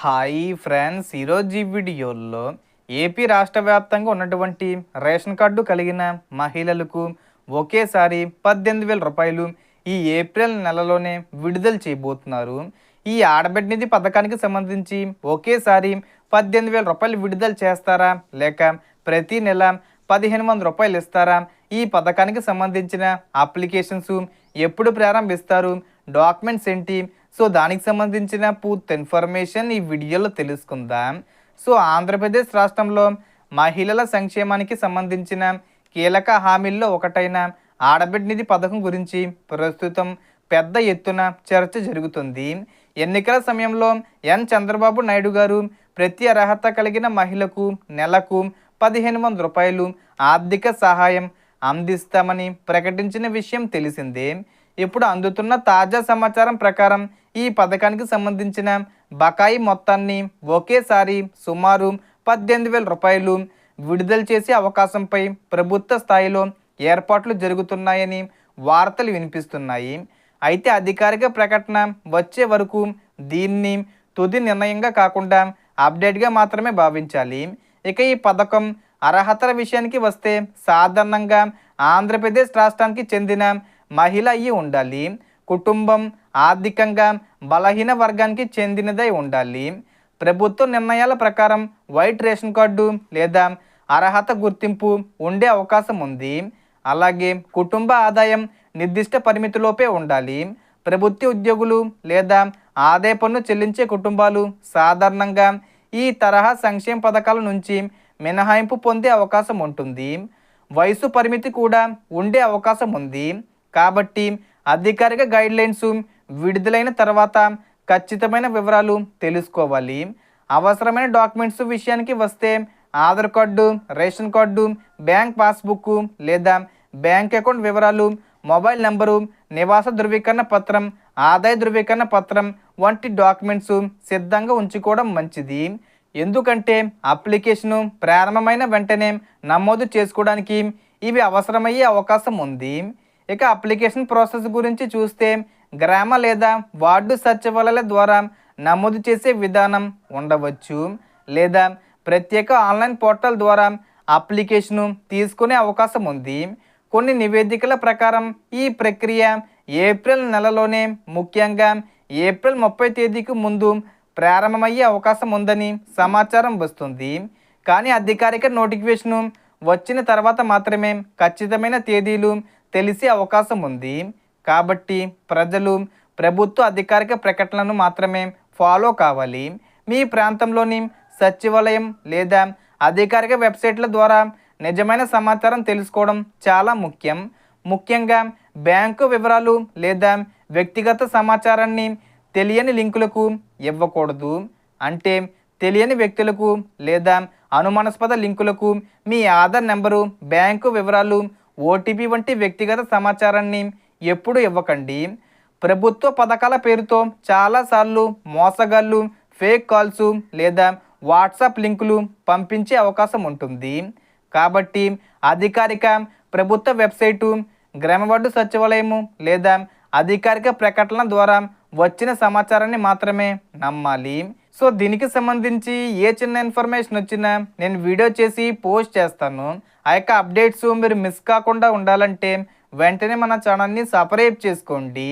Hi friends, ఈరోజు ఈ వీడియోలో ఏపీ రాష్ట్ర వ్యాప్తంగా ఉన్నటువంటి రేషన్ కార్డు కలిగిన మహిళలకు ఒకేసారి 18,000 రూపాయలు ఈ ఏప్రిల్ నెలలోనే విడుదల చేయబోతున్నారు. ఈ ఆడబిడ్డ నిధి పథకానికి సంబంధించి ఒకేసారి 18,000 రూపాయలు విడుదల చేస్తారా, లేక ప్రతి నెల 1,500 రూపాయలు ఇస్తారా? ఈ పథకానికి సంబంధించిన అప్లికేషన్స్ ఎప్పుడు ప్రారంభిస్తారు, డాక్యుమెంట్స్ ఏంటి? సో దానికి సంబంధించిన పూర్తి ఇన్ఫర్మేషన్ ఈ వీడియోలో తెలుసుకుందాం. సో ఆంధ్రప్రదేశ్ రాష్ట్రంలో మహిళల సంక్షేమానికి సంబంధించిన కీలక హామీల్లో ఒకటైన ఆడబిడ్డ నిధి పథకం గురించి ప్రస్తుతం పెద్ద ఎత్తున చర్చ జరుగుతుంది. ఎన్నికల సమయంలో చంద్రబాబు నాయుడు గారు ప్రతి అర్హత కలిగిన మహిళకు నెలకు 1,500 రూపాయలు ఆర్థిక సహాయం అందిస్తామని ప్రకటించిన విషయం తెలిసిందే. ఇప్పుడు అందుతున్న తాజా సమాచారం ప్రకారం ఈ పథకానికి సంబంధించిన బకాయి మొత్తాన్ని ఒకేసారి సుమారు 18,000 రూపాయలు విడుదల చేసే అవకాశంపై ప్రభుత్వ స్థాయిలో ఏర్పాట్లు జరుగుతున్నాయని వార్తలు వినిపిస్తున్నాయి. అయితే అధికారిక ప్రకటన వచ్చే వరకు దీన్ని తుది నిర్ణయంగా కాకుండా అప్డేట్గా మాత్రమే భావించాలి. ఇక ఈ పథకం అర్హతల విషయానికి వస్తే సాధారణంగా ఆంధ్రప్రదేశ్ రాష్ట్రానికి చెందిన మహిళ అయి ఉండాలి. కుటుంబం ఆర్థికంగా బలహీన వర్గానికి చెందినదై ఉండాలి. ప్రభుత్వ నిర్ణయాల ప్రకారం వైట్ రేషన్ కార్డు లేదా అర్హత గుర్తింపు ఉండే అవకాశం ఉంది. అలాగే కుటుంబ ఆదాయం నిర్దిష్ట పరిమితిలోపే ఉండాలి. ప్రభుత్వ ఉద్యోగులు లేదా ఆదాయ పన్ను చెల్లించే కుటుంబాలు సాధారణంగా ఈ తరహా సంక్షేమ పథకాల నుంచి మినహాయింపు పొందే అవకాశం ఉంటుంది. వయసు పరిమితి కూడా ఉండే అవకాశం ఉంది. కాబట్టి అధికారిక గైడ్లైన్స్ విడుదలైన తర్వాత ఖచ్చితమైన వివరాలు తెలుసుకోవాలి. అవసరమైన డాక్యుమెంట్స్ విషయానికి వస్తే Aadhaar card, ration card, bank passbook లేదా బ్యాంక్ అకౌంట్ వివరాలు, మొబైల్ నెంబరు, నివాస ధృవీకరణ పత్రం, ఆదాయ ధృవీకరణ పత్రం వంటి డాక్యుమెంట్స్ సిద్ధంగా ఉంచుకోవడం మంచిది. ఎందుకంటే అప్లికేషను ప్రారంభమైన వెంటనే నమోదు చేసుకోవడానికి ఇవి అవసరమయ్యే అవకాశం ఉంది. ఇక అప్లికేషన్ ప్రాసెస్ గురించి చూస్తే గ్రామ లేదా వార్డు సచివాలయాల ద్వారా నమోదు చేసే విధానం ఉండవచ్చు, లేదా ప్రత్యేక ఆన్లైన్ పోర్టల్ ద్వారా అప్లికేషను తీసుకునే అవకాశం ఉంది. కొన్ని నివేదికల ప్రకారం ఈ ప్రక్రియ ఏప్రిల్ నెలలోనే, ముఖ్యంగా ఏప్రిల్ 30 తేదీకి ముందు ప్రారంభమయ్యే అవకాశం ఉందని సమాచారం వస్తుంది. కానీ అధికారిక నోటిఫికేషను వచ్చిన తర్వాత మాత్రమే ఖచ్చితమైన తేదీలు తెలిసే అవకాశం ఉంది. కాబట్టి ప్రజలు ప్రభుత్వ అధికారిక ప్రకటనలను మాత్రమే ఫాలో కావాలి. మీ ప్రాంతంలోని సచివాలయం లేదా అధికారిక వెబ్సైట్ల ద్వారా నిజమైన సమాచారం తెలుసుకోవడం చాలా ముఖ్యం. ముఖ్యంగా బ్యాంకు వివరాలు లేదా వ్యక్తిగత సమాచారాన్ని తెలియని లింకులకు ఇవ్వకూడదు. అంటే తెలియని వ్యక్తులకు లేదా అనుమానాస్పద లింకులకు మీ ఆధార్ నెంబరు, బ్యాంకు వివరాలు, ఓటీపీ వంటి వ్యక్తిగత సమాచారాన్ని ఎప్పుడు ఇవ్వకండి. ప్రభుత్వ పథకాల పేరుతో చాలాసార్లు మోసగాళ్ళు ఫేక్ కాల్స్ లేదా వాట్సాప్ లింకులు పంపించే అవకాశం ఉంటుంది. కాబట్టి అధికారిక ప్రభుత్వ వెబ్సైటు, గ్రామ వార్డు సచివాలయము లేదా అధికారిక ప్రకటన ద్వారా వచ్చిన సమాచారాన్ని మాత్రమే నమ్మాలి. సో దీనికి సంబంధించి ఏ చిన్న ఇన్ఫర్మేషన్ వచ్చినా నేను వీడియో చేసి పోస్ట్ చేస్తాను. ఆ యొక్క అప్డేట్స్ మీరు మిస్ కాకుండా ఉండాలంటే వెంటనే మన ఛానల్ని సబ్స్క్రైబ్ చేసుకోండి.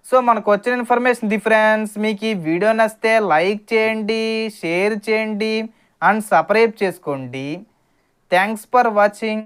సో మనకు వచ్చిన ఇన్ఫర్మేషన్ ఫ్రెండ్స్, మీకు ఈ వీడియో నచ్చితే లైక్ చేయండి, షేర్ చేయండి అండ్ సబ్స్క్రైబ్ చేసుకోండి. Thanks for watching.